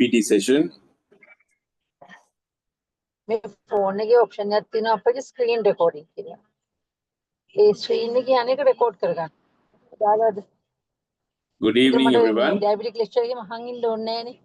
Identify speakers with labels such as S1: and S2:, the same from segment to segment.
S1: CPT session.
S2: My phone के option है तीनों आप पे screen recording के लिए ये screen की आने का record करेगा ज़्यादा
S1: Good evening, everyone.
S2: Diabetic lecture के महंगी लोने हैं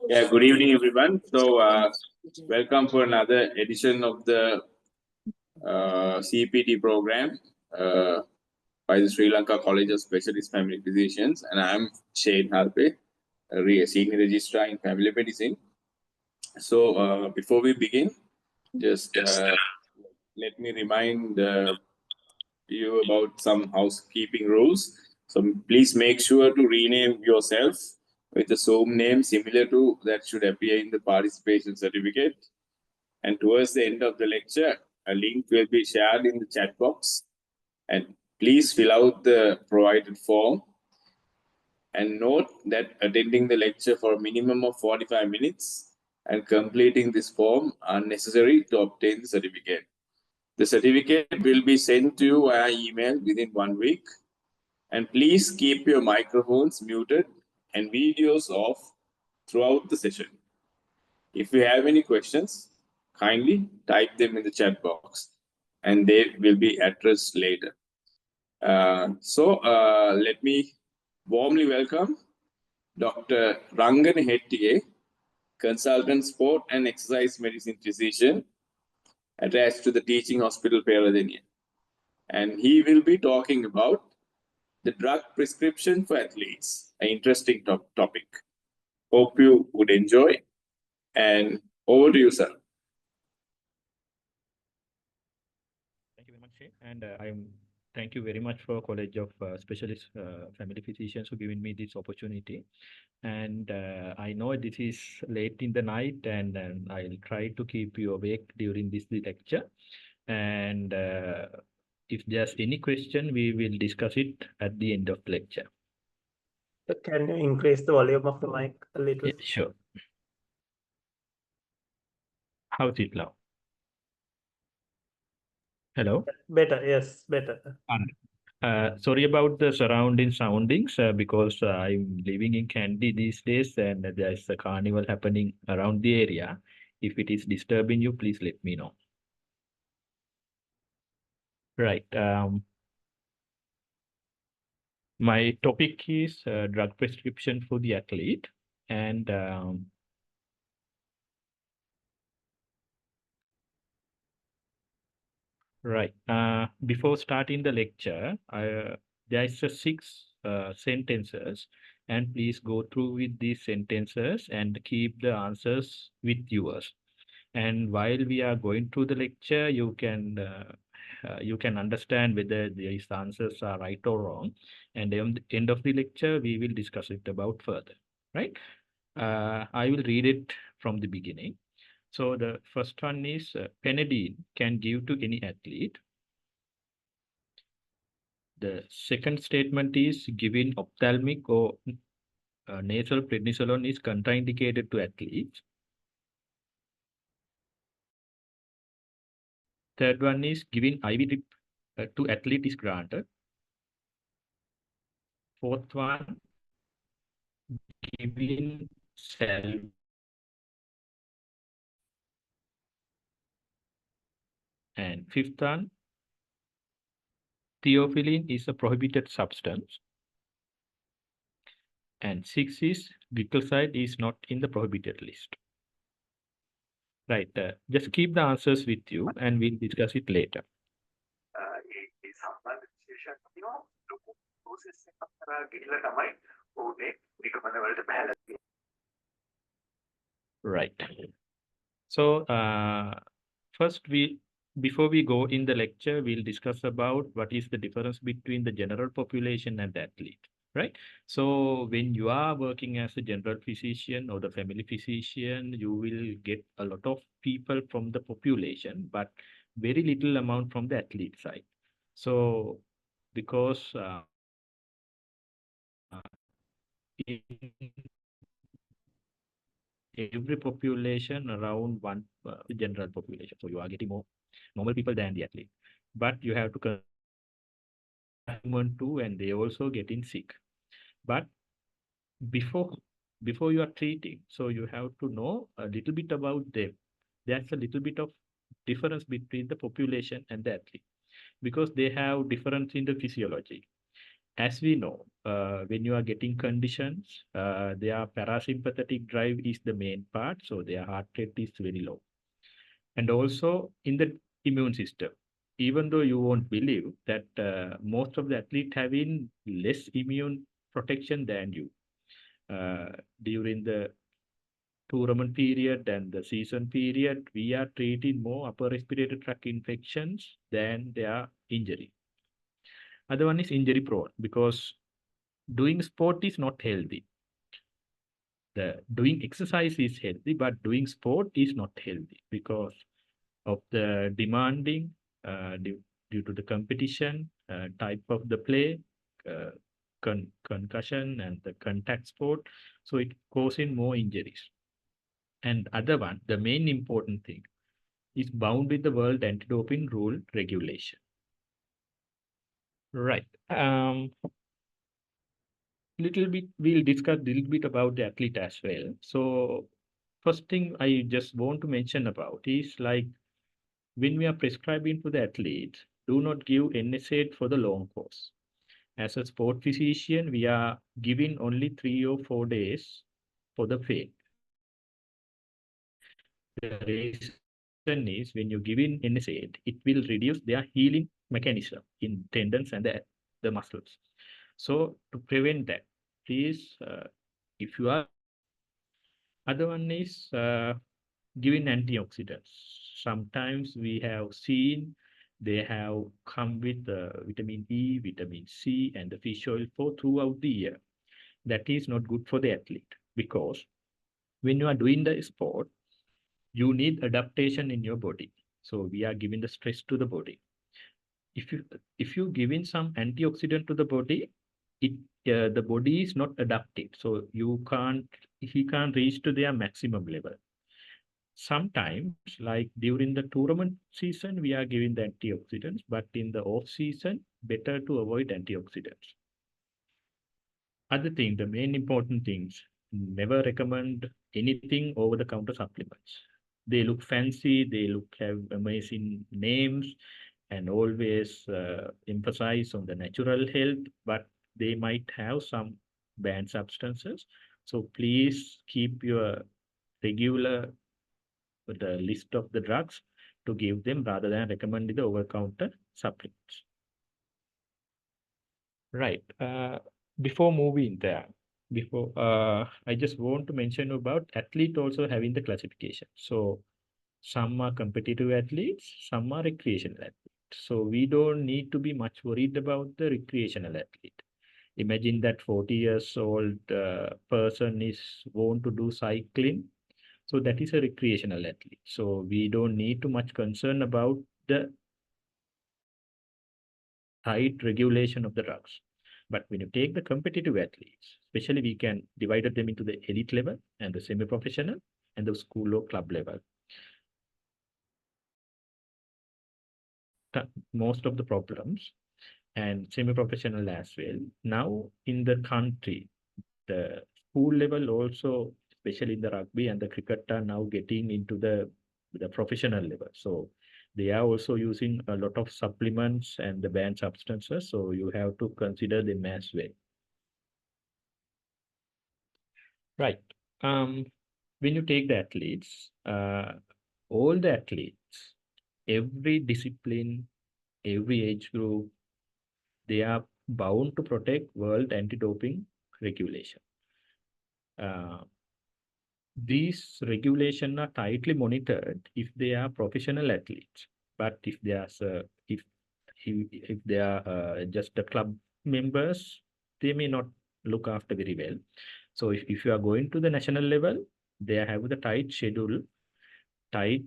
S1: Yeah, good evening, everyone. So, welcome for another edition of the CPT program by the Sri Lanka College of Specialist Family Physicians, and I am Shane Harpe, a Senior Registrar in Family Medicine. So, before we begin, just let me remind you about some housekeeping rules. So please make sure to rename yourself with a Zoom name similar to that should appear in the participation certificate. And towards the end of the lecture, a link will be shared in the chat box. And please fill out the provided form. And note that attending the lecture for a minimum of 45 minutes and completing this form are necessary to obtain the certificate. The certificate will be sent to you via email within 1 week. And please keep your microphones muted and videos off throughout the session. If you have any questions, kindly type them in the chat box and they will be addressed later. Let me warmly welcome Dr. Rangana Hettige, consultant sport and exercise medicine physician attached to the Teaching Hospital Peradeniya. And he will be talking about the drug prescription for athletes, an interesting topic. Hope you would enjoy. And over to you, sir.
S3: Thank you very much, Shane. And thank you very much for College of Specialist Family Physicians for giving me this opportunity. And I know this is late in the night, and I'll try to keep you awake during this lecture. And if there's any question, we will discuss it at the end of the lecture.
S4: Can you increase the volume of the mic a little?
S3: Yeah, sure. How's it now? Hello?
S4: Better, yes, better.
S3: Sorry about the surrounding soundings because I'm living in Kandy these days and there's a carnival happening around the area. If it is disturbing you, please let me know. Right. My topic is drug prescription for the athlete. And right. Before starting the lecture, there is 6 sentences, and please go through with these sentences and keep the answers with yours. And while we are going through the lecture, you can understand whether these answers are right or wrong. And at the end of the lecture, we will discuss it about further. Right? I will read it from the beginning. So the first one is Peradeniya can give to any athlete. The second statement is giving ophthalmic or nasal prednisolone is contraindicated to athletes. Third one is giving IV drip to athlete is granted. Fourth one, giving salve. And fifth one, theophylline is a prohibited substance. And 6 is glycoside is not in the prohibited list. Right. Just keep the answers with you and we'll discuss it later. Right. So first before we go in the lecture, we'll discuss about what is the difference between the general population and the athlete. Right. So when you are working as a general physician or the family physician, you will get a lot of people from the population, but very little amount from the athlete side. So because in every population around one general population. So you are getting more normal people than the athlete, but you have to human too, and they also getting sick. But before you are treating, so you have to know a little bit about them. There's a little bit of difference between the population and the athlete because they have difference in the physiology. As we know, when you are getting conditions, their parasympathetic drive is the main part, so their heart rate is very low. And also in the immune system, even though you won't believe that most of the athletes having less immune protection than you during the tournament period and the season period, we are treating more upper respiratory tract infections than their injury. Other one is injury prone because doing sport is not healthy. The doing exercise is healthy, but doing sport is not healthy because of the demanding due to the competition, type of the play, concussion and the contact sport. So it causing more injuries. And other one, the main important thing is bound with the World Anti-Doping Rule regulation. Right. Little bit, we'll discuss a little bit about the athlete as well. So first thing I just want to mention about is like when we are prescribing to the athlete, do not give NSAID for the long course. As a sport physician, we are giving only 3 or 4 days for the fail. The reason is when you give in NSAID, it will reduce their healing mechanism in tendons and the muscles. So to prevent that, please, if you are, other one is giving antioxidants. Sometimes we have seen they have come with vitamin E, vitamin C, and the fish oil for throughout the year. That is not good for the athlete because when you are doing the sport, you need adaptation in your body. So we are giving the stress to the body. If you giving some antioxidant to the body, it the body is not adapted. So he can't reach to their maximum level. Sometimes, like during the tournament season, we are giving the antioxidants, but in the off season, better to avoid antioxidants. Other thing, the main important things, never recommend anything over the counter supplements. They look fancy, they have amazing names, and always emphasize on the natural health, but they might have some banned substances. So please keep your regular the list of the drugs to give them rather than recommending the over-counter supplements. Right. Before moving there, I just want to mention about athlete also having the classification. So some are competitive athletes, some are recreational athletes. So we don't need to be much worried about the recreational athlete. Imagine that 40 years old person is want to do cycling. So that is a recreational athlete. So we don't need too much concern about the tight regulation of the drugs. But when you take the competitive athletes, especially we can divide them into the elite level and the semi-professional and the school or club level. Most of the problems and semi-professional as well. Now in the country, the school level also, especially in the rugby and the cricket, are now getting into the professional level. So they are also using a lot of supplements and the banned substances. So you have to consider them as well. Right. When you take the athletes, all the athletes, every discipline, every age group, they are bound to protect world anti-doping regulation. These regulations are tightly monitored if they are professional athletes, but if they are if they are just the club members, they may not look after very well. So if you are going to the national level, they have the tight schedule, tight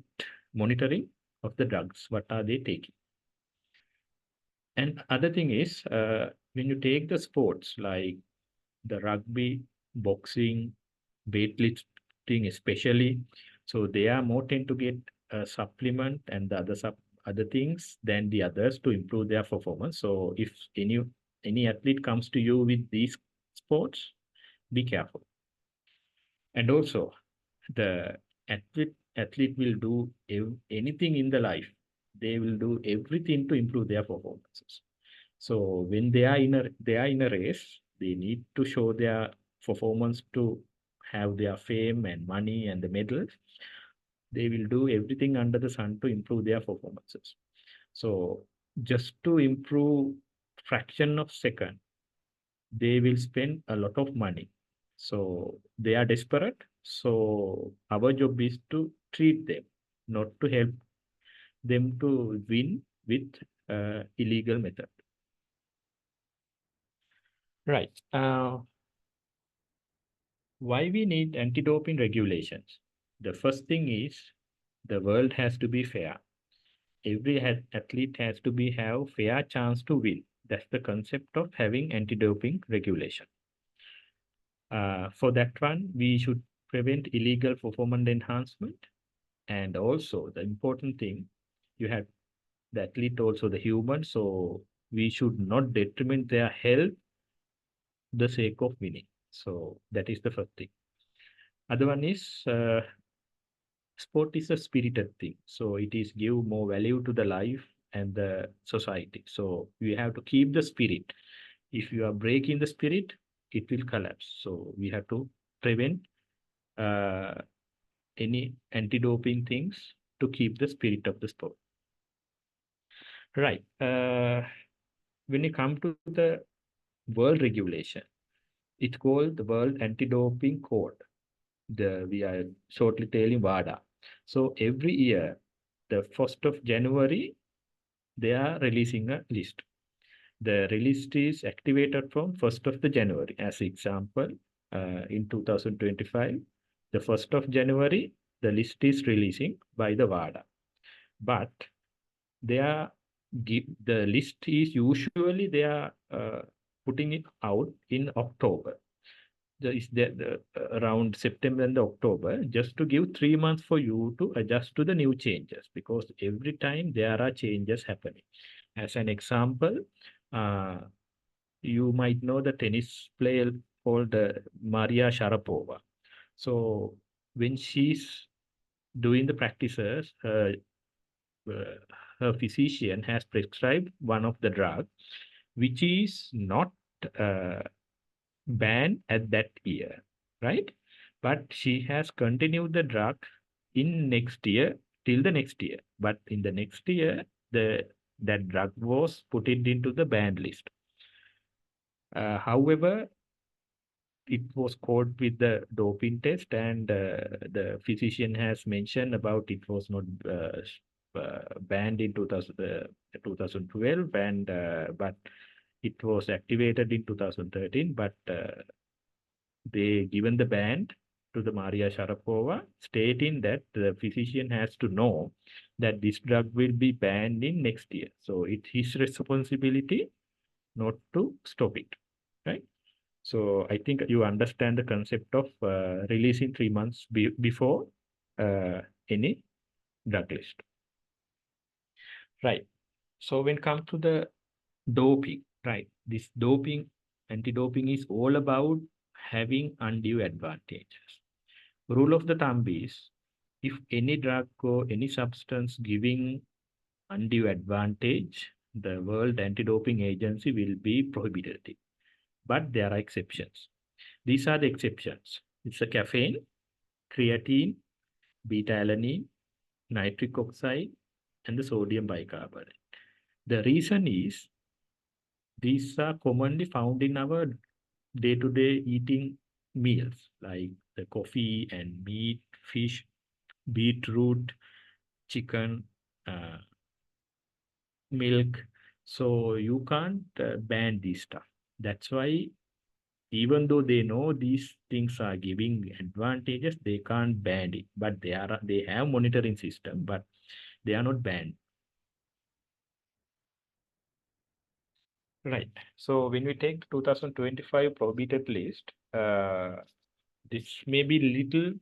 S3: monitoring of the drugs. What are they taking? And other thing is when you take the sports like the rugby boxing, weightlifting especially. So they are more tend to get a supplement and the other things than the others to improve their performance. So if any athlete comes to you with these sports, be careful. And also, the athlete will do anything in the life. They will do everything to improve their performances. So when they are in a race, they need to show their performance to have their fame and money and the medals. They will do everything under the sun to improve their performances. So just to improve fraction of second, they will spend a lot of money. So they are desperate. So our job is to treat them, not to help them to win with illegal method. Right. Why we need anti-doping regulations? The first thing is the world has to be fair. Every athlete has to have fair chance to win. That's the concept of having anti-doping regulation. For that one, we should prevent illegal performance enhancement. And also the important thing, you have the athlete, also the human. So we should not detriment their health the sake of winning. So that is the first thing. Other one is sport is a spirited thing. So it is give more value to the life and the society. So we have to keep the spirit. If you are breaking the spirit, it will collapse. So we have to prevent any anti-doping things to keep the spirit of the sport. Right. When you come to the world regulation, it's called the World Anti-Doping Code. We are shortly telling WADA. So every year, the 1st of January, they are releasing a list. The list is activated from 1st of the January. As example, in 2025, the 1st of January, the list is releasing by the WADA. But the list is usually they are putting it out in October. Around September and October, just to give 3 months for you to adjust to the new changes, because every time there are changes happening. As an example, you might know the tennis player called Maria Sharapova. So when she's doing the practices, her physician has prescribed one of the drugs, which is not banned at that year, right? But she has continued the drug in next year till the next year. But in the next year, that drug was put into the banned list. However, it was caught with the doping test, and the physician has mentioned about it was not banned in 2012, and but it was activated in 2013. But they given the ban to the Maria Sharapova, stating that the physician has to know that this drug will be banned in next year. So it's his responsibility not to stop it, right? So I think you understand the concept of releasing 3 months before any drug list. Right. So when it comes to the doping, right? This anti-doping is all about having undue advantages. Rule of the thumb is, if any drug or any substance giving undue advantage, the World Anti-Doping Agency will be prohibited it. But there are exceptions. These are the exceptions. It's a caffeine, creatine, beta-alanine, nitric oxide, and the sodium bicarbonate. The reason is these are commonly found in our day-to-day eating meals, like the coffee and meat, fish, beetroot, chicken, milk. So you can't ban this stuff. That's why even though they know these things are giving advantages, they can't ban it. But they have monitoring system, but they are not banned. Right. So when we take 2025 prohibited list, this may be little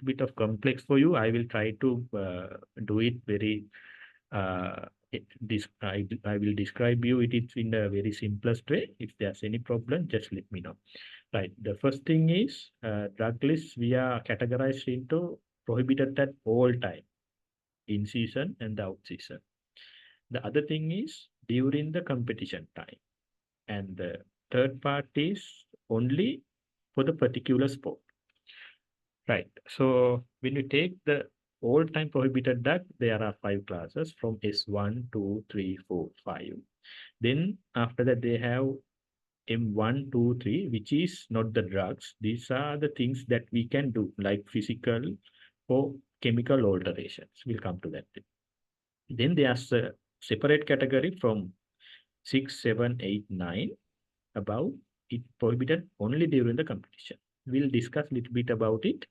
S3: bit of complex for you. I will try to do it very. I will describe you it in a very simplest way. If there's any problem, just let me know. Right. The first thing is drug lists we are categorized into prohibited at all time, in season and the out season. The other thing is during the competition time. And the third part is only for the particular sport. Right. So when we take the all-time prohibited drug, there are 5 classes from S1, 2, 3, 4, 5. Then after that, they have M1, 2, 3, which is not the drugs. These are the things that we can do, like physical or chemical alterations. We'll come to that. Then there's a separate category from 6, 7, 8, 9 about it prohibited only during the competition. We'll discuss a little bit about it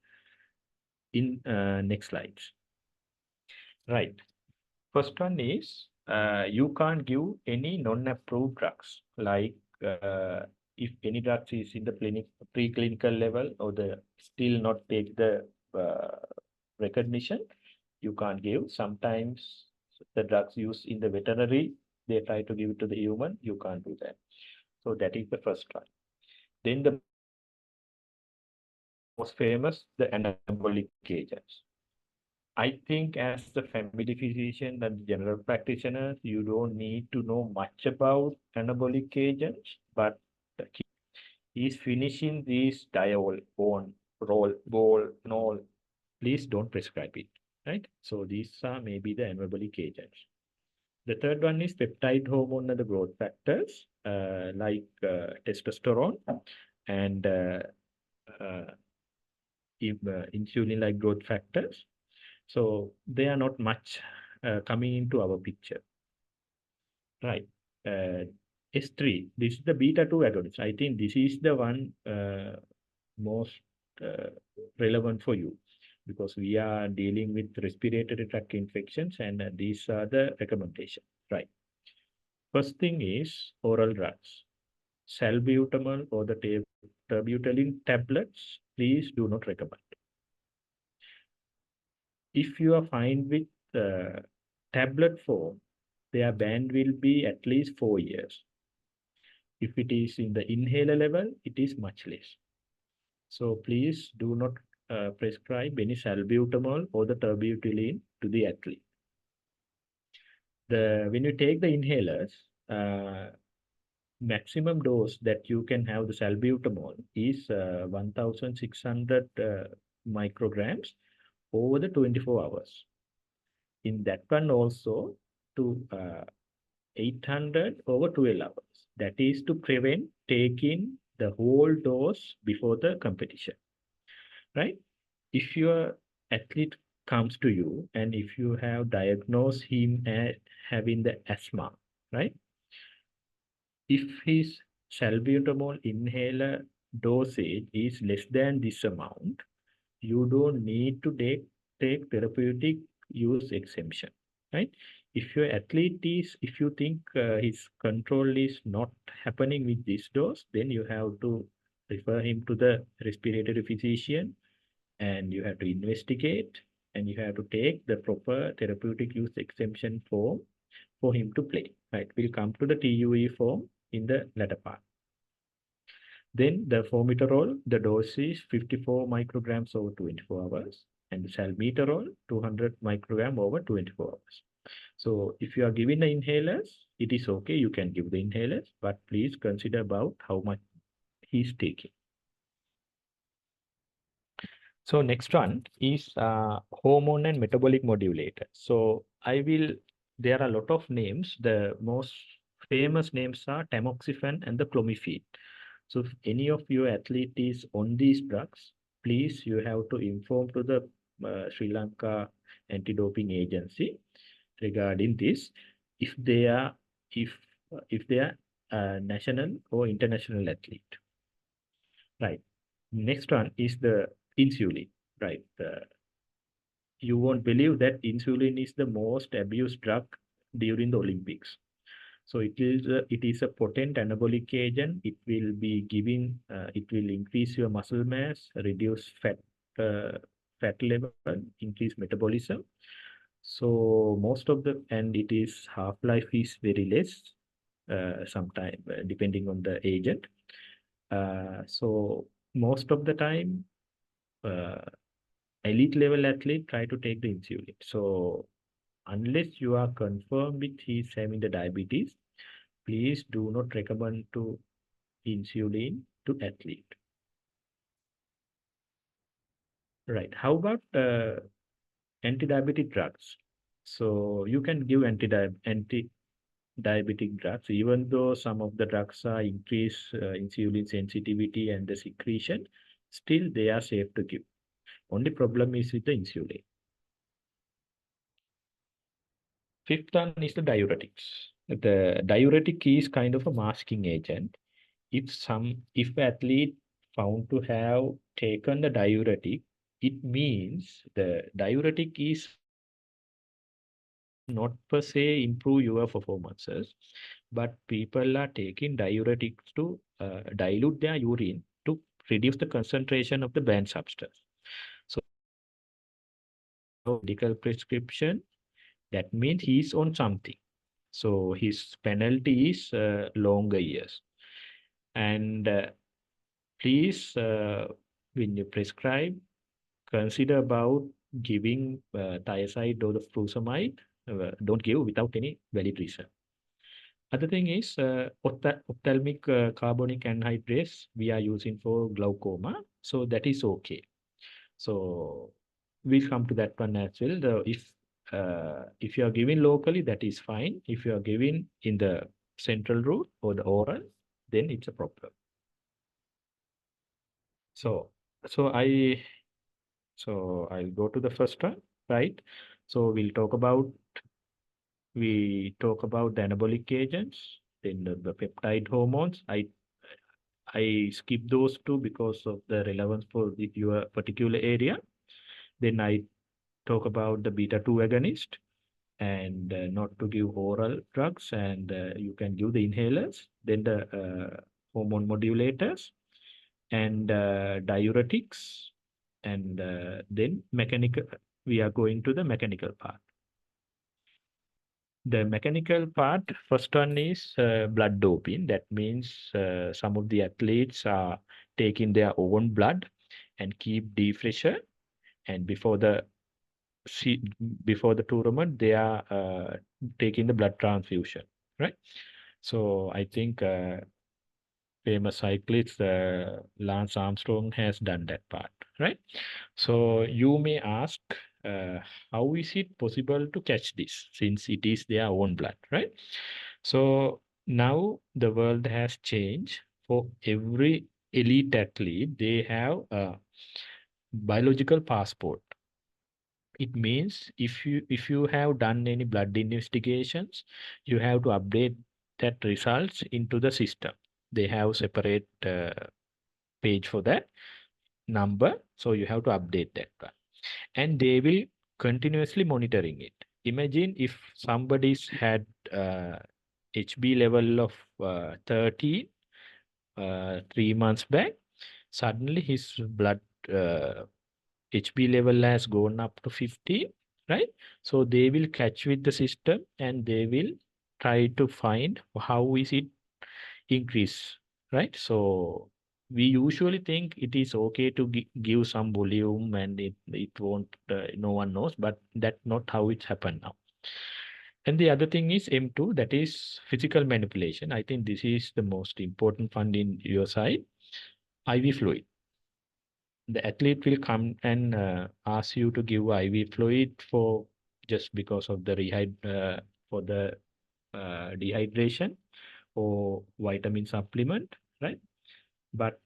S3: in next slides. Right. First one is you can't give any non-approved drugs, like if any drugs is in the preclinical level or the still not take the recognition, you can't give. Sometimes the drugs used in the veterinary, they try to give it to the human, you can't do that. So that is the first one. Then the most famous, the anabolic agents. I think as the family physician and general practitioners, you don't need to know much about anabolic agents, but the key is finishing these diol, bone, roll, ball, nol. Please don't prescribe it, right? So these are maybe the anabolic agents. The third one is peptide hormone and the growth factors, like testosterone and insulin-like growth factors. So they are not much coming into our picture. Right. S3, this is the beta-2 agonist. I think this is the one most relevant for you because we are dealing with respiratory tract infections and these are the recommendations. Right. First thing is oral drugs. Salbutamol or the terbutaline tablets, please do not recommend. If you are fine with tablet form, their ban will be at least 4 years. If it is in the inhaler level, it is much less. So please do not prescribe any salbutamol or the terbutaline to the athlete. When you take the inhalers, maximum dose that you can have the salbutamol is 1,600 micrograms over the 24 hours. In that one also to 800 over 12 hours. That is to prevent taking the whole dose before the competition, right? If your athlete comes to you and if you have diagnosed him as having the asthma, right? If his salbutamol inhaler dosage is less than this amount, you don't need to take therapeutic use exemption, right? If your athlete is, if you think his control is not happening with this dose, then you have to refer him to the respiratory physician and you have to investigate and you have to take the proper therapeutic use exemption form for him to play, right? We'll come to the TUE form in the latter part. Then the formoterol, the dose is 54 micrograms over 24 hours and the salmeterol 200 microgram over 24 hours. So if you are giving the inhalers, it is okay, you can give the inhalers, but please consider about how much he's taking. So next one is hormone and metabolic modulator. So there are a lot of names. The most famous names are tamoxifen and the clomiphene. So if any of your athlete is on these drugs, please you have to inform to the Sri Lanka Anti-Doping Agency regarding this. If they are national or international athlete, right? Next one is the insulin, right? You won't believe that insulin is the most abused drug during the Olympics. So it is a potent anabolic agent. It will be giving, it will increase your muscle mass, reduce fat level, increase metabolism. So most of and it is half-life is very less, sometime depending on the agent. So most of the time, elite level athlete try to take the insulin. So unless you are confirmed with he's having the diabetes, please do not recommend to insulin to athlete. Right. How about anti-diabetic drugs? So you can give anti-diabetic drugs, even though some of the drugs are increase insulin sensitivity and the secretion, still they are safe to give. Only problem is with the insulin. Fifth one is the diuretics. The diuretic is kind of a masking agent. If athlete found to have taken the diuretic, it means the diuretic is not per se improve your performances, but people are taking diuretics to dilute their urine to reduce the concentration of the banned substance. So medical prescription, that means he is on something. So his penalty is longer years. And please, when you prescribe, consider about giving thiazide or the furosemide. Don't give without any valid reason. Other thing is ophthalmic carbonic anhydrase we are using for glaucoma. So that is okay. So we'll come to that one as well. If you are giving locally, that is fine. If you are giving in the central route or the oral, then it's a problem. So I'll go to the first one, right? So we talk about the anabolic agents, then the peptide hormones. I skip those two because of the relevance for your particular area. Then I talk about the beta-2 agonist and not to give oral drugs, and you can give the inhalers. Then the hormone modulators and diuretics, and then mechanical. We are going to the mechanical part. The mechanical part, first one is blood doping. That means some of the athletes are taking their own blood and keep deep pressure, and before the tournament they are taking the blood transfusion, right? So I think famous cyclist Lance Armstrong has done that part, right? So you may ask, how is it possible to catch this since it is their own blood, right? So now the world has changed. For every elite athlete, they have a biological passport. It means if you have done any blood investigations, you have to update that results into the system. They have separate page for that number, so you have to update that one, and they will continuously monitoring it. Imagine if somebody's had HB level of 13 3 months back, suddenly his blood HB level has gone up to 50, right? So they will catch with the system and they will try to find how is it increase, right? So we usually think it is okay to give some volume and it won't, no one knows, but that's not how it's happened now. And the other thing is M2, that is physical manipulation. I think this is the most important one in your side. IV fluid. The athlete will come and ask you to give IV fluid for just because of the dehydration or vitamin supplement, right? But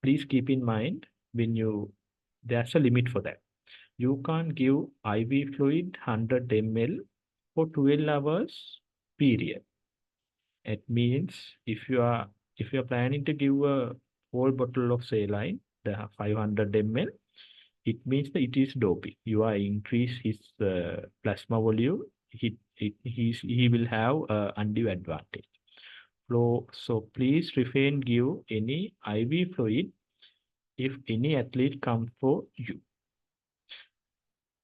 S3: please keep in mind there's a limit for that. You can't give IV fluid 100 ml for 12 hours period. It means if you are planning to give a whole bottle of saline, the 500 ml, it means that it is doping. You are increase his plasma volume. he will have undue advantage. So please refrain give any IV fluid if any athlete comes for you.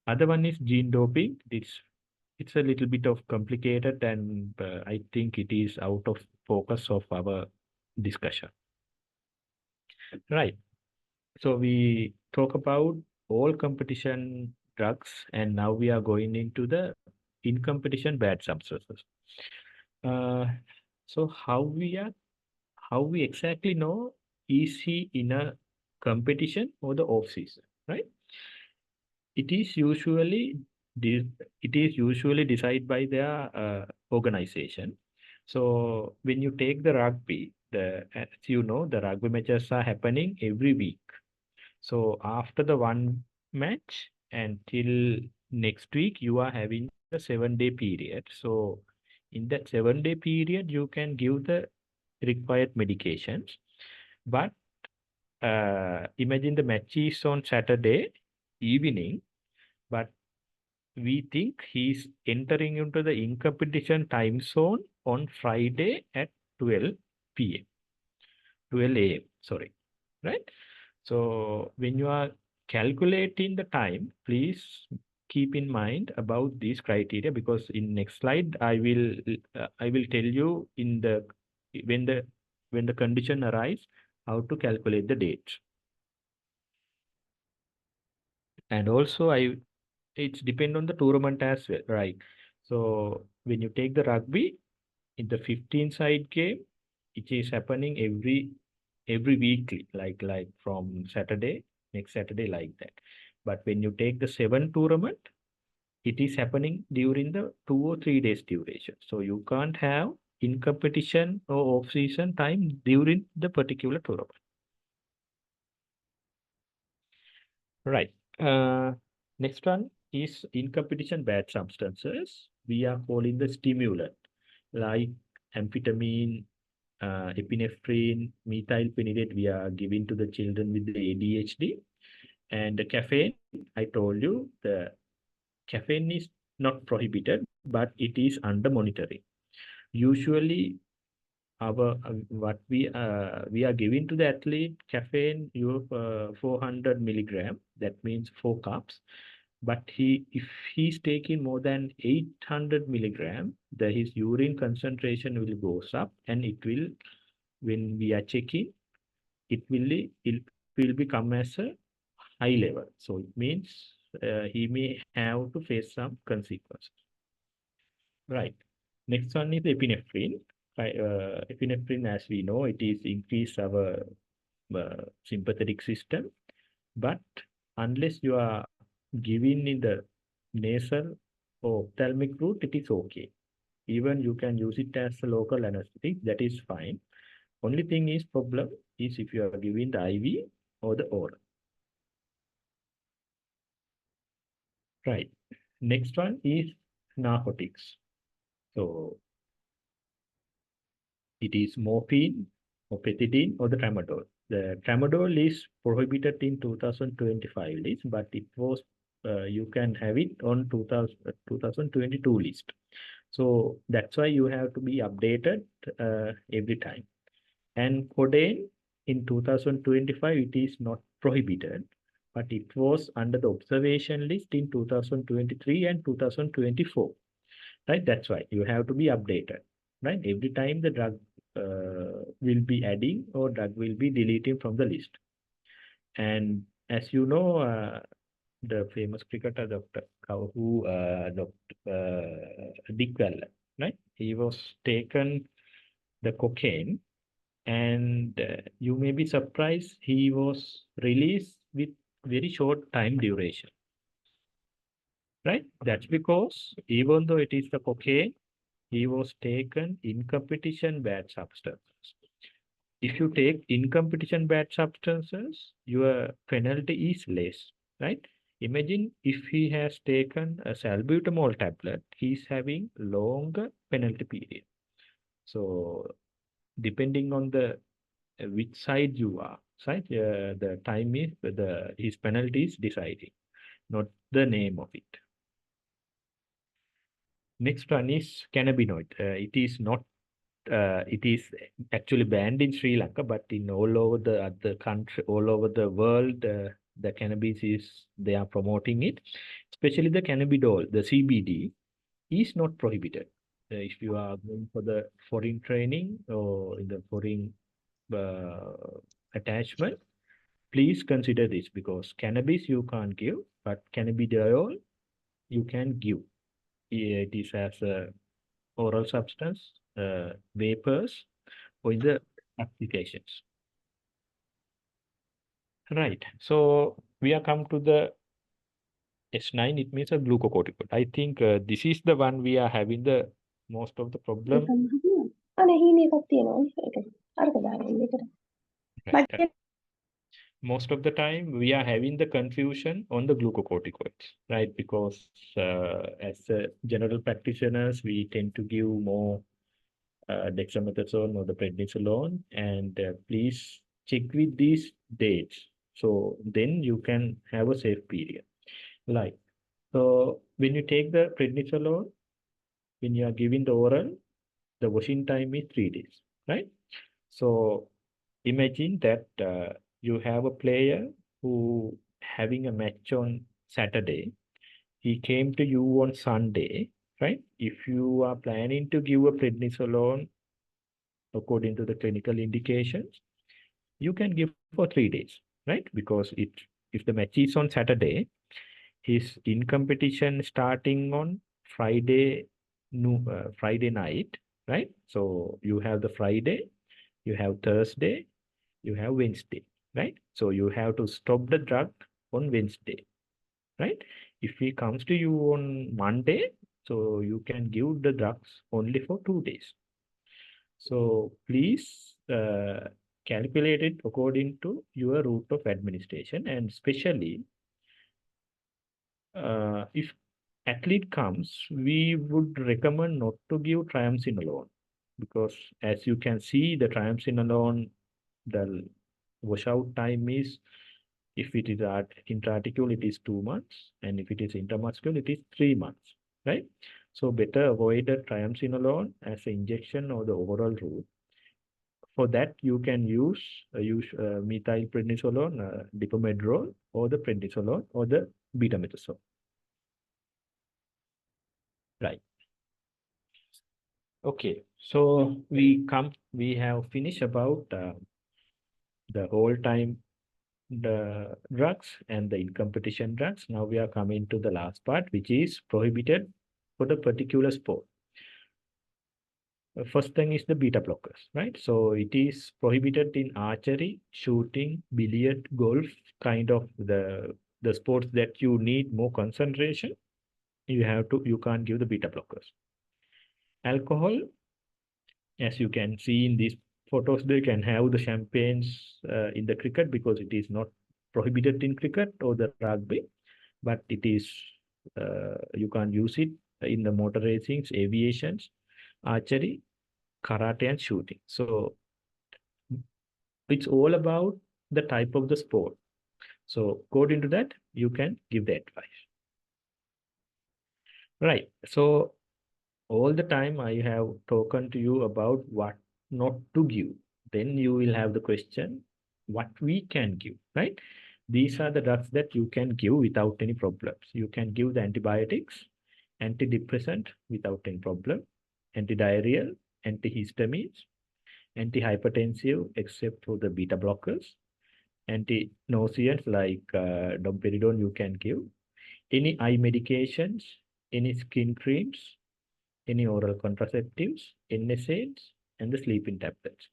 S3: Other one is gene doping. It's a little bit of complicated, and I think it is out of focus of our discussion. Right. So we talk about all competition drugs, and now we are going into the in competition bad substances. So how we exactly know is he in a competition or the off season, right? It is usually decided by their organization. So when you take the rugby, as you know, the rugby matches are happening every week. So after the one match until next week, you are having a 7-day period. So in that 7-day period, you can give the required medications. But imagine the match is on Saturday evening, but we think he's entering into the in-competition time zone on Friday at 12 p.m. 12 a.m. Sorry, right? So when you are calculating the time, please keep in mind about these criteria, because in next slide I will tell you in the when the condition arise how to calculate the dates. And also it's depend on the tournament as well, right? So when you take the rugby in the 15-side game, it is happening every weekly, like from Saturday, next Saturday, like that. But when you take the 7 tournament, it is happening during the 2 or 3 days duration. So you can't have in competition or off season time during the particular tournament. Right. Next one is in competition bad substances. We are calling the stimulant like amphetamine, epinephrine, methylphenidate. We are giving to the children with the ADHD. And the caffeine, I told you, the caffeine is not prohibited, but it is under monitoring. Usually, what we are giving to the athlete caffeine, 400 milligram. That means 4 cups. But if he's taking more than 800 milligram, his urine concentration will goes up, and it will, when we are checking, it will become as a high level. So it means he may have to face some consequences. Right. Next one is epinephrine. Epinephrine, as we know, it is increase our sympathetic system. But unless you are giving in the nasal or ophthalmic route, it is okay. Even you can use it as a local anesthetic, that is fine. Only thing is problem is if you are giving the IV or the oral. Right. Next one is narcotics. So it is morphine or pethidine or the tramadol. The tramadol is prohibited in 2025 list, but it was you can have it on 2022 list. So that's why you have to be updated every time. And codeine in 2025, it is not prohibited, but it was under the observation list in 2023 and 2024. Right? That's why you have to be updated. Right? Every time the drug will be adding or drug will be deleting from the list. And as you know, the famous cricketer Dr. Dick Weller, right? He was taken the cocaine, and you may be surprised he was released with very short time duration. Right? That's because even though it is the cocaine, he was taken in competition bad substances. If you take in competition bad substances, your penalty is less, right? Imagine if he has taken a salbutamol tablet, he's having longer penalty period. So depending on the which side you are, right? The time is his penalty is deciding, not the name of it. Next one is cannabinoid. It is not. It is actually banned in Sri Lanka, but in all over the other country, all over the world, the cannabis is they are promoting it. Especially the cannabidiol, the CBD, is not prohibited. If you are going for the foreign training or in the foreign attachment, please consider this because cannabis you can't give, but cannabidiol you can give. It is as a oral substance, vapors, or in the applications. Right. So we are come to the S9. It means a glucocorticoid. I think this is the one we are having the most of the problem. Right. Most of the time we are having the confusion on the glucocorticoids, right? Because as general practitioners, we tend to give more dexamethasone or the prednisolone, and please check with these dates. So then you can have a safe period. Like, so when you take the prednisolone, when you are giving the oral, the washing time is 3 days, right? So imagine that you have a player who having a match on Saturday. He came to you on Sunday, right? If you are planning to give a prednisolone according to the clinical indications, you can give for 3 days, right? Because if the match is on Saturday, his in competition starting on Friday, Friday night, right? So you have the Friday, you have Thursday, you have Wednesday, right? So you have to stop the drug on Wednesday, right? If he comes to you on Monday, so you can give the drugs only for 2 days. So please calculate it according to your route of administration, and especially if athlete comes, we would recommend not to give triamcinolone because as you can see, the triamcinolone, the washout time is, if it is intraarticular, it is 2 months, and if it is intramuscular, it is 3 months, right? So better avoid the triamcinolone as an injection or the oral route. For that, you can use methylprednisolone, dipomedrol, or the prednisolone, or the betamethasone. Right. Okay. So we have finished about the whole time the drugs and the in competition drugs. Now we are coming to the last part, which is prohibited for the particular sport. First thing is the beta blockers, right? So it is prohibited in archery, shooting, billiard, golf, kind of the sports that you need more concentration. You can't give the beta blockers. Alcohol, as you can see in these photos, they can have the champagnes in the cricket because it is not prohibited in cricket or the rugby, but it is you can't use it in the motor racings, aviations, archery, karate, and shooting. So it's all about the type of the sport. So according to that, you can give the advice. Right. So all the time I have spoken to you about what not to give. Then you will have the question, what we can give, right? These are the drugs that you can give without any problems. You can give the antibiotics, antidepressant without any problem, antidiarrheal, antihistamines, antihypertensive except for the beta blockers, anti-nauseants like domperidone you can give, any eye medications, any skin creams, any oral contraceptives, NSAIDs, and the sleeping tablets.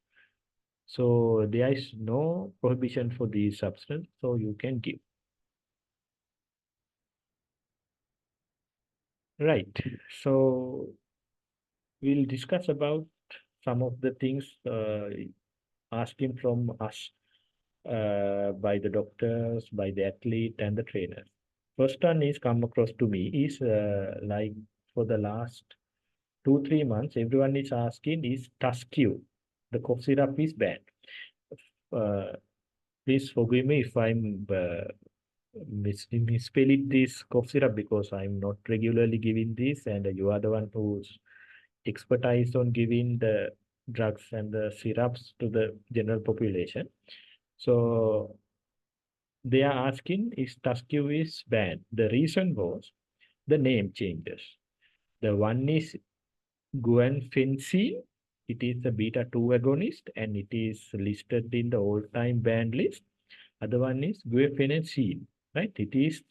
S3: So there is no prohibition for these substances, so you can give. Right. So we'll discuss about some of the things asking from us by the doctors, by the athlete, and the trainers. First one is come across to me is like for the last 2-3 months, everyone is asking is Tuscu, the cough syrup is banned. Please forgive me if I'm misspell it this cough syrup because I'm not regularly giving this, and you are the one who's expertise on giving the drugs and the syrups to the general population. So they are asking is Tusky is banned. The reason was the name changes. The one is guanfacine. It is a beta-2 agonist and it is listed in the all-time banned list. Other one is guanfacine, right? It is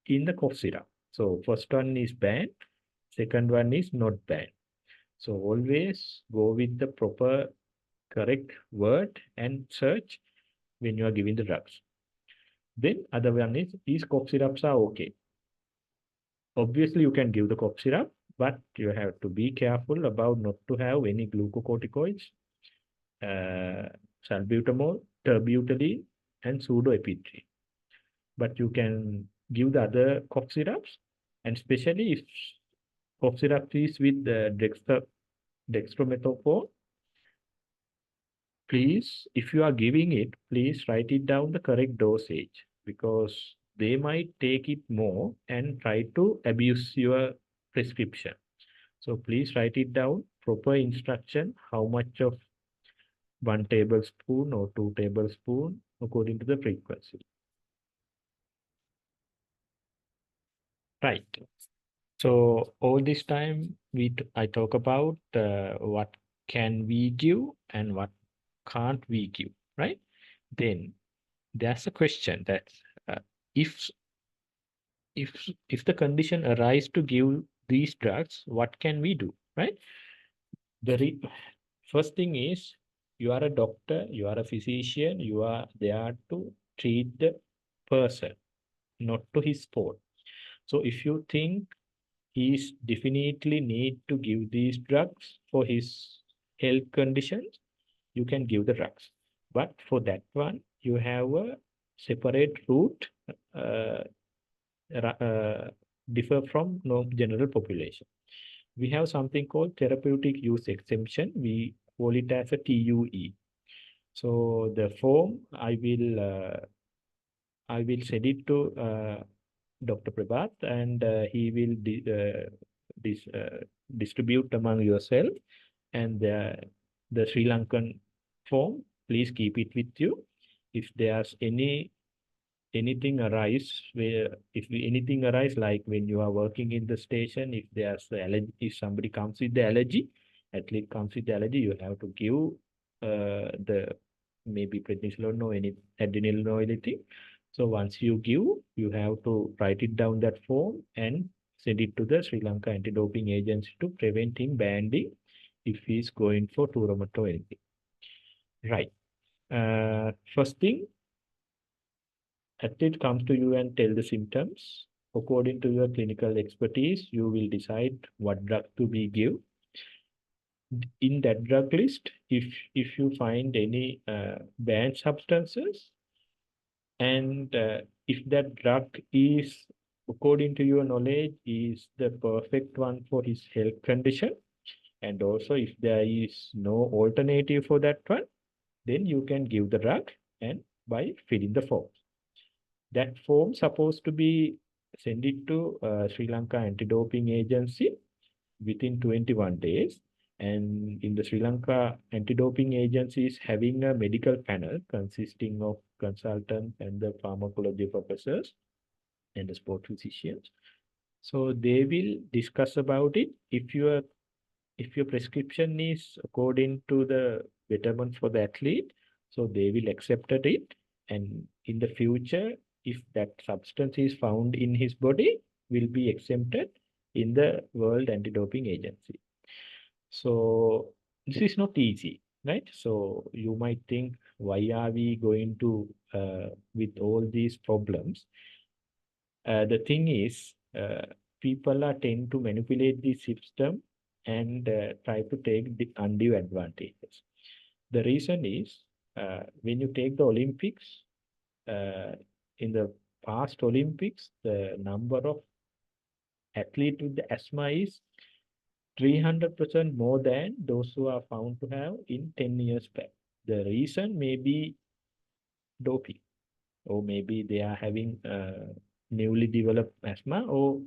S3: in the cough syrup. So first one is banned, second one is not banned. So always go with the proper correct word and search when you are giving the drugs. Then other one is these cough syrups are okay. Obviously you can give the cough syrup, but you have to be careful about not to have any glucocorticoids, salbutamol, terbutaline, and pseudoephedrine. But you can give the other cough syrups, and especially if cough syrup is with the dextromethorphan, please, if you are giving it, please write it down the correct dosage because they might take it more and try to abuse your prescription. So please write it down, proper instruction, how much of 1 tablespoon or 2 tablespoon according to the frequency. Right. So all this time I talk about what can we give and what can't we give, right? Then there's a question that if the condition arise to give these drugs, what can we do, right? The first thing is you are a doctor, you are a physician, you are there to treat the person, not to his sport. So if you think he's definitely need to give these drugs for his health conditions, you can give the drugs. But for that one, you have a separate route differ from general population. We have something called therapeutic use exemption. We call it as a TUE. So the form I will send it to Dr. Prabhat, and he will distribute among yourself. And the Sri Lankan form, please keep it with you. If there's anything arise anything arise, like when you are working in the station, if there's the allergy, if somebody comes with the allergy, athlete comes with the allergy, you have to give the maybe prednisolone or any adrenaline or anything. So once you give, you have to write it down that form and send it to the Sri Lanka Anti-Doping Agency to prevent him banning if he's going for tournament or anything. Right. First thing, athlete comes to you and tell the symptoms. According to your clinical expertise, you will decide what drug to be give. In that drug list, if you find any banned substances, and if that drug is, according to your knowledge, is the perfect one for his health condition, and also if there is no alternative for that one, then you can give the drug and by filling the form. That form supposed to be send it to Sri Lanka Anti-Doping Agency within 21 days. And in the Sri Lanka Anti-Doping Agency is having a medical panel consisting of consultants and the pharmacology professors and the sport physicians. So they will discuss about it. If your prescription is according to the betterment for the athlete, so they will accept it. And in the future, if that substance is found in his body, will be exempted in the World Anti-Doping Agency. So this is not easy, right? So you might think, why are we going to with all these problems? The thing is, people are tend to manipulate the system and try to take the undue advantages. The reason is, when you take the Olympics, in the past Olympics, the number of athletes with the asthma is 300% more than those who are found to have in 10 years back. The reason may be doping. or maybe they are having newly developed asthma, or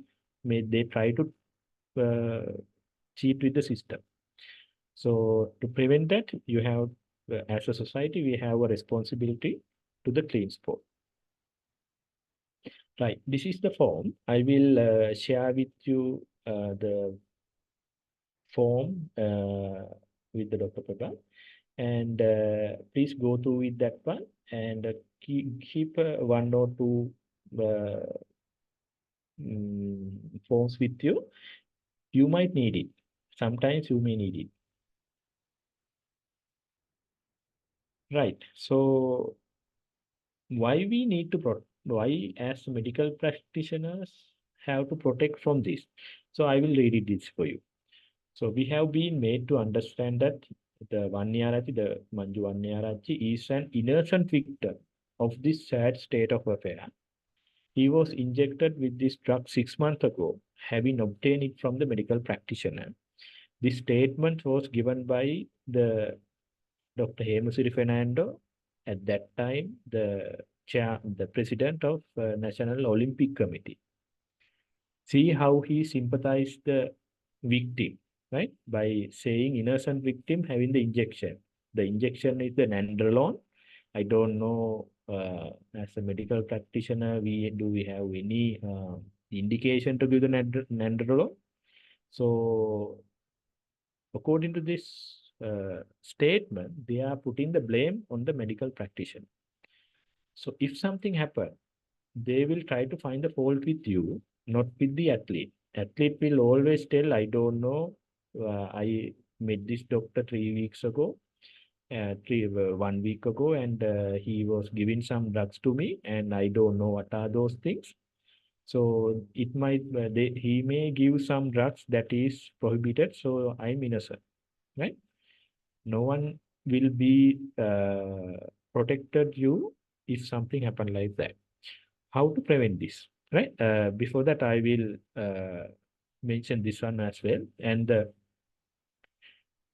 S3: may they try to cheat with the system. So to prevent that, you have, as a society, we have a responsibility to the clean sport. Right, this is the form. I will share with you the form with the Dr. Prabha, and please go through with that one, and keep one or two forms with you. You might need it. Sometimes you may need it. Right. So why we need to why as medical practitioners have to protect from this? So I will read it this for you. So we have been made to understand that the Manju Vanniyarachchi is an innocent victim of this sad state of affair. He was injected with this drug 6 months ago, having obtained it from the medical practitioner. This statement was given by the Dr. Hemasiri Fernando, at that time the president of National Olympic Committee. See how he sympathized the victim, right? By saying innocent victim having the injection. The injection is the nandrolone. I don't know, as a medical practitioner, do we have any indication to give the nandrolone? So according to this statement, they are putting the blame on the medical practitioner. So if something happens, they will try to find the fault with you, not with the athlete. Athlete will always tell, I don't know, I met this doctor 3 weeks ago, 1 week ago, and he was giving some drugs to me, and I don't know what are those things. So it might, he may give some drugs that is prohibited, so I'm innocent, right? No one will be protected you if something happen like that. How to prevent this, right? Before that, I will mention this one as well. And the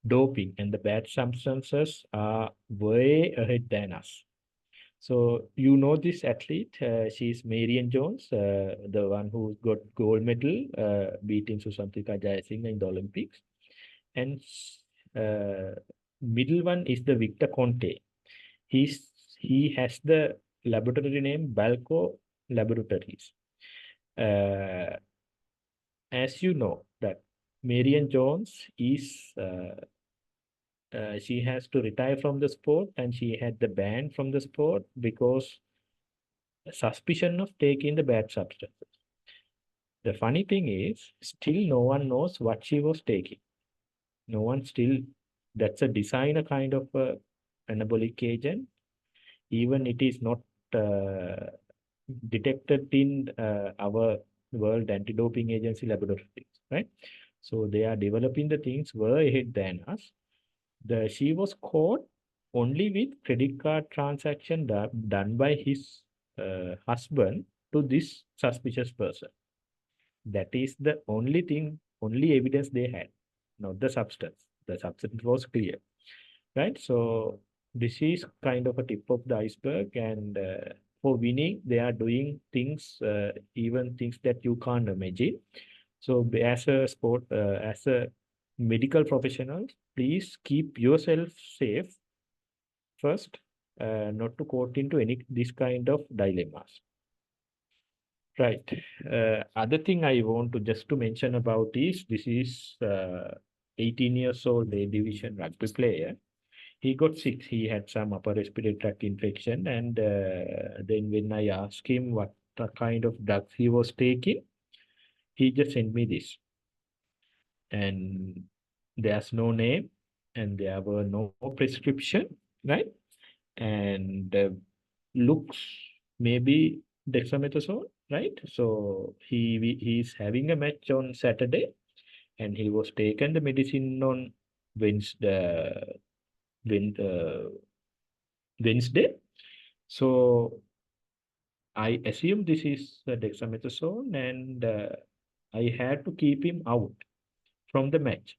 S3: doping and the bad substances are way ahead than us. So you know this athlete, she's Marian Jones, the one who got gold medal, beating Susantika Jayasinghe in the Olympics. And middle one is the Victor Conte. He has the laboratory name Balco Laboratories. As you know that Marian Jones is she has to retire from the sport, and she had the ban from the sport because suspicion of taking the bad substances. The funny thing is, still no one knows what she was taking. No one still, that's a designer kind of anabolic agent. Even it is not detected in our World Anti-Doping Agency laboratories, right? So they are developing the things way ahead than us. She was caught only with credit card transaction done by his husband to this suspicious person. That is the only thing, only evidence they had, not the substance. The substance was clear, right? So this is kind of a tip of the iceberg, and for winning, they are doing things, even things that you can't imagine. So as a sport, as a medical professional, please keep yourself safe first, not to caught into any this kind of dilemmas. Right. Other thing I want to just to mention about is this is 18 years old A division rugby player. He got sick. He had some upper respiratory tract infection, and then when I asked him what kind of drugs he was taking, he just sent me this. And there's no name, and there were no prescription, right? And looks maybe dexamethasone, right? So he's having a match on Saturday, and he was taken the medicine on Wednesday. Wednesday. So I assume this is dexamethasone, and I had to keep him out from the match,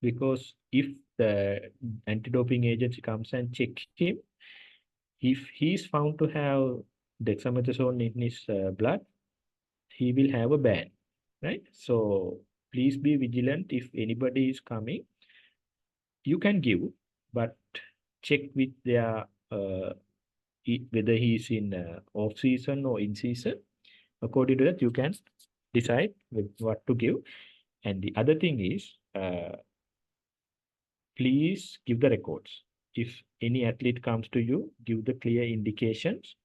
S3: because if the anti-doping agency comes and check him, If he is found to have dexamethasone in his blood, he will have a ban, right? So please be vigilant. If anybody is coming, you can give, but check with their whether he is in off season or in season. According to that, you can decide what to give. And the other thing is, please give the records. If any athlete comes to you, give the clear indications.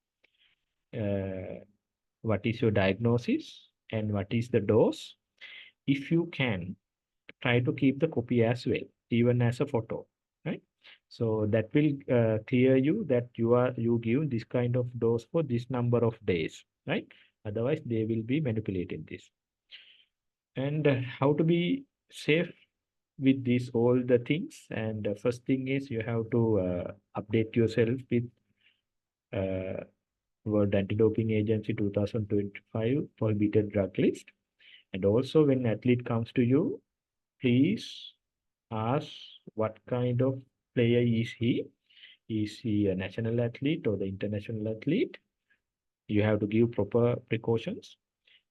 S3: What is your diagnosis and what is the dose? If you can, try to keep the copy as well, even as a photo, right? So that will clear you that you give this kind of dose for this number of days, right? Otherwise, they will be manipulating this. And how to be safe with these all the things. And first thing is you have to update yourself with World Anti-Doping Agency 2025 prohibited drug list. And also when athlete comes to you, please ask what kind of player is he? Is he a national athlete or the international athlete? You have to give proper precautions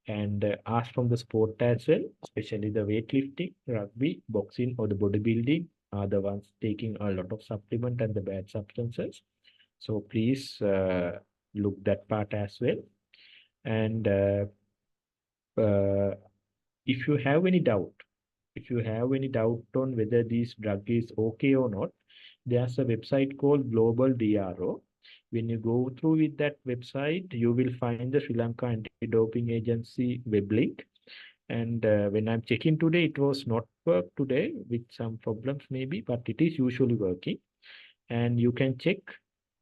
S3: and ask from the sport as well, especially the weightlifting, rugby, boxing, or the bodybuilding are the ones taking a lot of supplement and the bad substances. So please look that part as well. And if you have any doubt, on whether this drug is okay or not, there's a website called Global DRO. When you go through with that website, you will find the Sri Lanka Anti-Doping Agency web link. And when I'm checking today, it was not work today with some problems maybe, but it is usually working. And you can check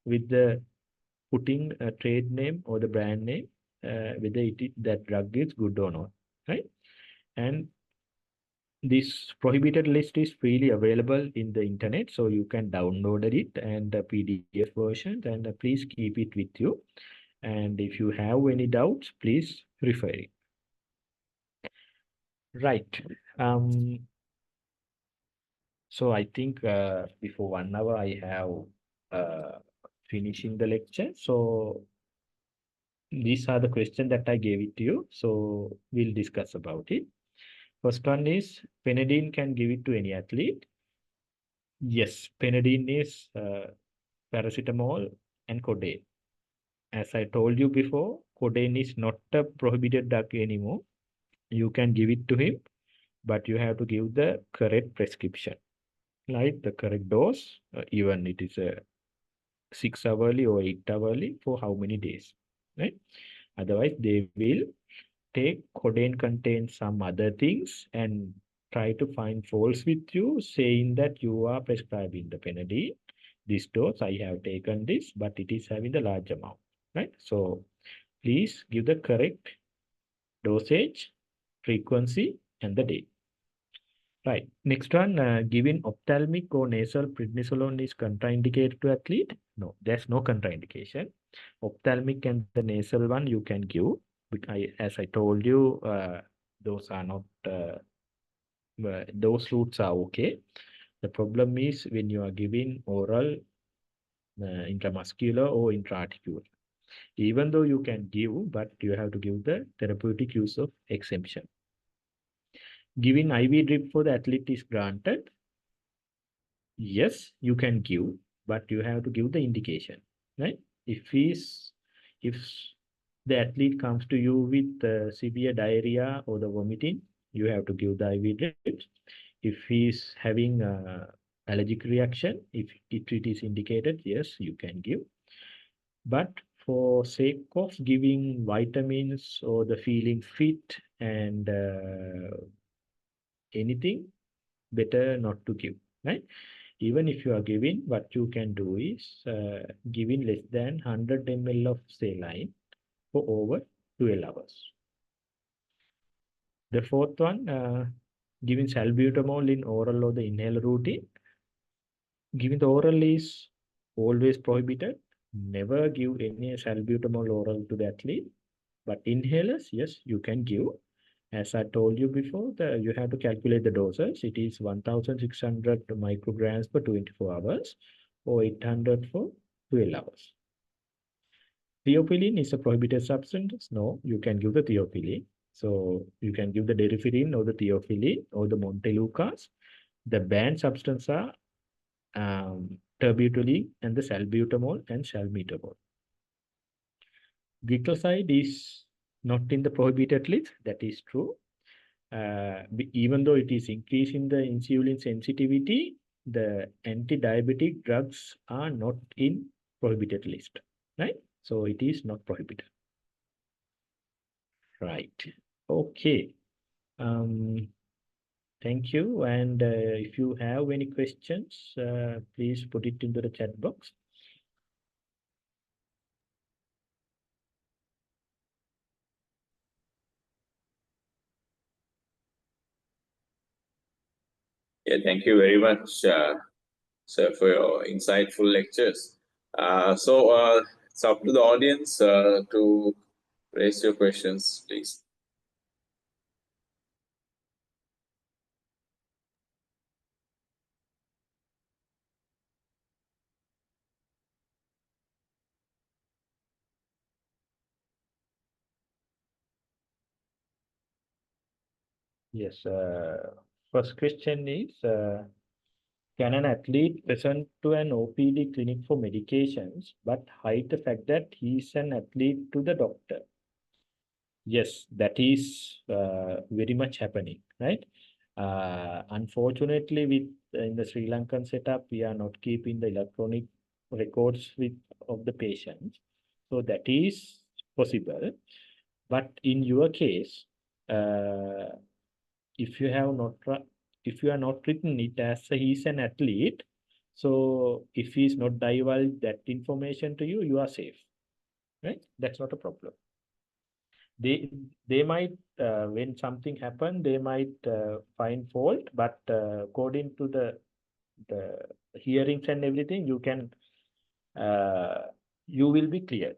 S3: with the putting a trade name or the brand name, whether that drug is good or not, right? And this prohibited list is freely available in the internet, so you can download it and the PDF version, and please keep it with you. And if you have any doubts, please refer it. Right. So I think before 1 hour I have finishing the lecture. So these are the questions that I gave it to you. So we'll discuss about it. First one is, Penadine can give it to any athlete. Yes, Penadine is paracetamol and codeine. As I told you before, codeine is not a prohibited drug anymore. You can give it to him, but you have to give the correct prescription, like the correct dose, even it is a 6 hourly or 8 hourly for how many days, right? Otherwise, they will take codeine contains some other things and try to find faults with you, saying that you are prescribing the Penadine. This dose, I have taken this, but it is having the large amount, right? So please give the correct dosage, frequency, and the date. Right. Next one, giving ophthalmic or nasal prednisolone is contraindicated to athlete. No, there's no contraindication. Ophthalmic and the nasal one you can give. As I told you, those are not, those routes are okay. The problem is when you are giving oral, intramuscular or intraarticular. Even though you can give, but you have to give the therapeutic use of exemption. Giving IV drip for the athlete is granted. Yes, you can give, but you have to give the indication, right? If the athlete comes to you with severe diarrhea or the vomiting, you have to give the IV drips. If he's having allergic reaction, if it is indicated, yes, you can give. But for sake of giving vitamins or the feeling fit and anything, better not to give, right? Even if you are giving, what you can do is giving less than 100 ml of saline for over 12 hours. The fourth one, giving salbutamol in oral or the inhaler routine. Giving the oral is always prohibited. Never give any salbutamol oral to the athlete. But inhalers, yes, you can give. As I told you before, you have to calculate the doses. It is 1,600 micrograms per 24 hours or 800 for 12 hours. Theophylline is a prohibited substance. No, you can give the theophylline. So you can give the deriphyllin or the theophylline or the Montelukast. The banned substances are terbutaline and the salbutamol and salmetamol. Glycoside is not in the prohibited list. That is true. Even though it is increasing the insulin sensitivity, the anti-diabetic drugs are not in prohibited list, right? So it is not prohibited. Right. Okay. Thank you. And if you have any questions, please put it into the chat box.
S1: Yeah, thank you very much, sir, for your insightful lectures. It's up to the audience to raise your questions, please.
S3: Yes. First question is, can an athlete present to an OPD clinic for medications but hide the fact that he is an athlete to the doctor? Yes, that is very much happening, right? Unfortunately, in the Sri Lankan setup, we are not keeping the electronic records of the patients, so that is possible. But in your case, if you are not written it as he's an athlete, so if he's not divulged that information to you, you are safe, right? That's not a problem. They might when something happens, they might find fault, but according to the hearings and everything, you will be clear.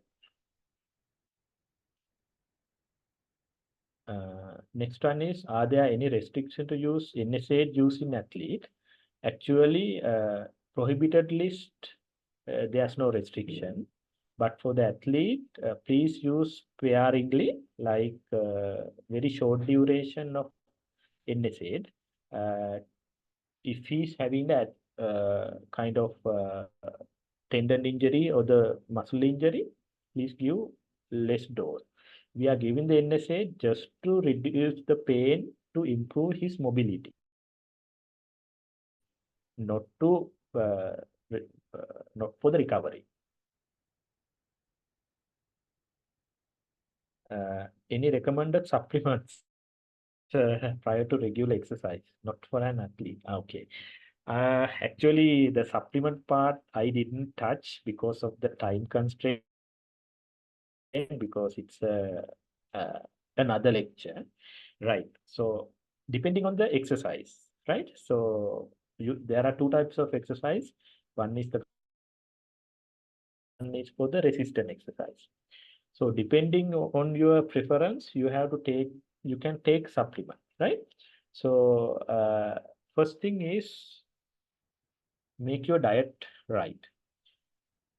S3: Next one is, are there any restriction to use NSAID used in athlete? Actually, prohibited list, there's no restriction. But for the athlete, please use sparingly, like very short duration of NSAID. If he's having that kind of tendon injury or the muscle injury, please give less dose. We are giving the NSAID just to reduce the pain, to improve his mobility, not to not for the recovery. Any recommended supplements prior to regular exercise, not for an athlete? Okay. Actually, the supplement part I didn't touch because of the time constraint, because it's another lecture, right? So depending on the exercise, right? So there are two types of exercise. One is for the resistant exercise. So depending on your preference, you can take supplement, right? So first thing is, make your diet right.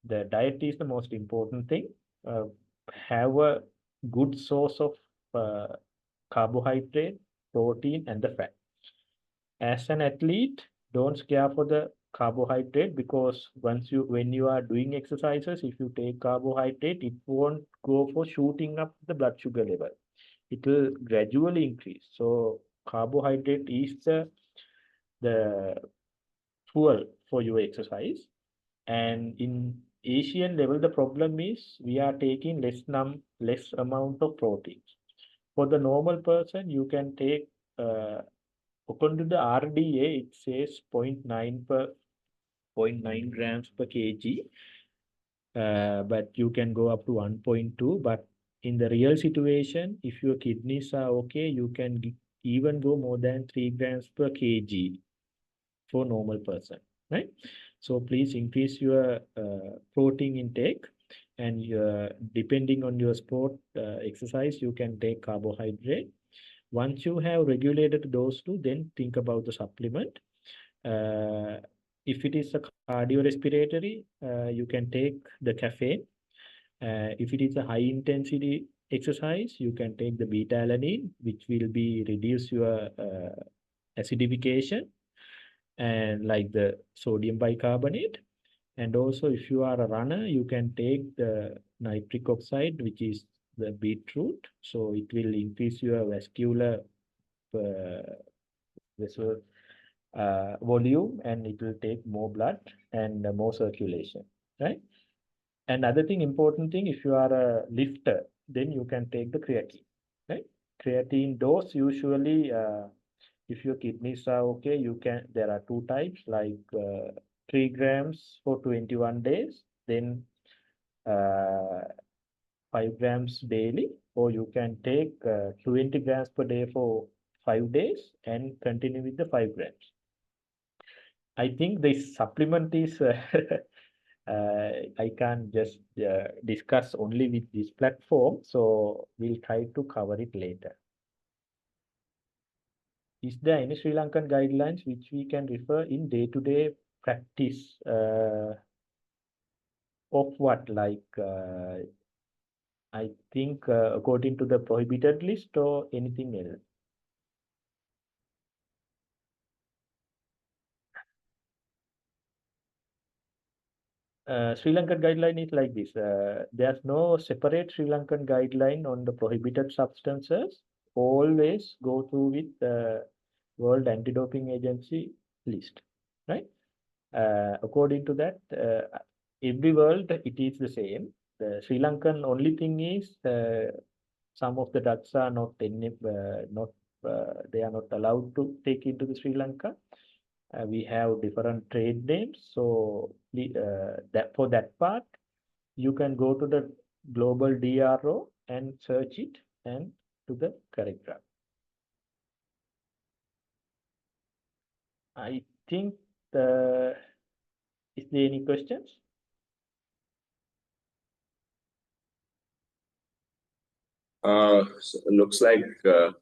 S3: The diet is the most important thing. Have a good source of carbohydrate, protein, and the fat. As an athlete, don't scare for the carbohydrate, because when you are doing exercises, if you take carbohydrate, it won't go for shooting up the blood sugar level. It will gradually increase. So carbohydrate is the fuel for your exercise. And in Asian level, the problem is we are taking less amount of protein. For the normal person, you can take according to the RDA, it says 0.9 grams per kg, but you can go up to 1.2. But in the real situation, if your kidneys are okay, you can even go more than 3 grams per kg for normal person, right? So please increase your protein intake, and depending on your sport exercise, you can take carbohydrate. Once you have regulated those two, then think about the supplement. If it is a cardiorespiratory, you can take the caffeine. If it is a high intensity exercise, you can take the beta alanine, which will be reduce your acidification, and like the sodium bicarbonate. And also, if you are a runner, you can take the nitric oxide, which is the beetroot. So it will increase your vascular vessel volume, and it will take more blood and more circulation, right? Another thing, important thing, if you are a lifter, then you can take the creatine, right? Creatine dose usually, if your kidneys are okay, you can, there are two types, like 3 grams for 21 days, then 5 grams daily, or you can take 20 grams per day for 5 days and continue with the 5 grams. I think this supplement is I can't just discuss only with this platform, so we'll try to cover it later. Is there any Sri Lankan guidelines which we can refer in day-to-day practice of what, like I think according to the prohibited list or anything else? Sri Lankan guideline is like this. There's no separate Sri Lankan guideline on the prohibited substances. Always go through with the World Anti-Doping Agency list, right? According to that, every world it is the same. The Sri Lankan only thing is some of the drugs are not they are not allowed to take into the Sri Lanka. We have different trade names, so that for that part, you can go to the global DRO and search it and to the correct drug. I think is there any questions?
S1: So looks like there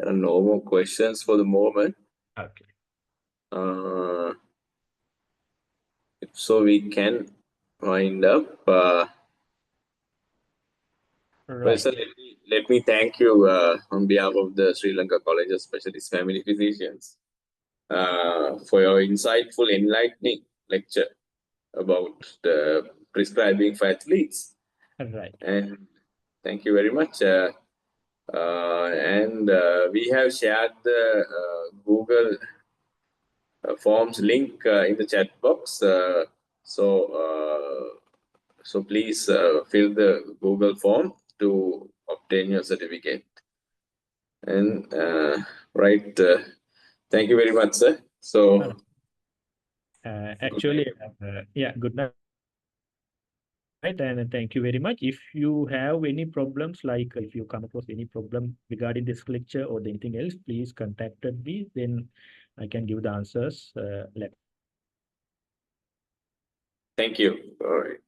S1: are no more questions for the moment.
S3: Okay.
S1: So we can wind up.
S3: Right.
S1: So let me thank you on behalf of the Sri Lanka College of Specialist Family Physicians for your insightful, enlightening lecture about the prescribing for athletes.
S3: Right.
S1: And thank you very much. And we have shared the Google Forms link in the chat box. So please fill the Google form to obtain your certificate. And right, thank you very much, sir. So
S3: Actually, yeah, good night. And thank you very much. If you have any problems, like if you come across any problem regarding this lecture or anything else, please contact me. Then I can give the answers later.
S1: thank you. All right.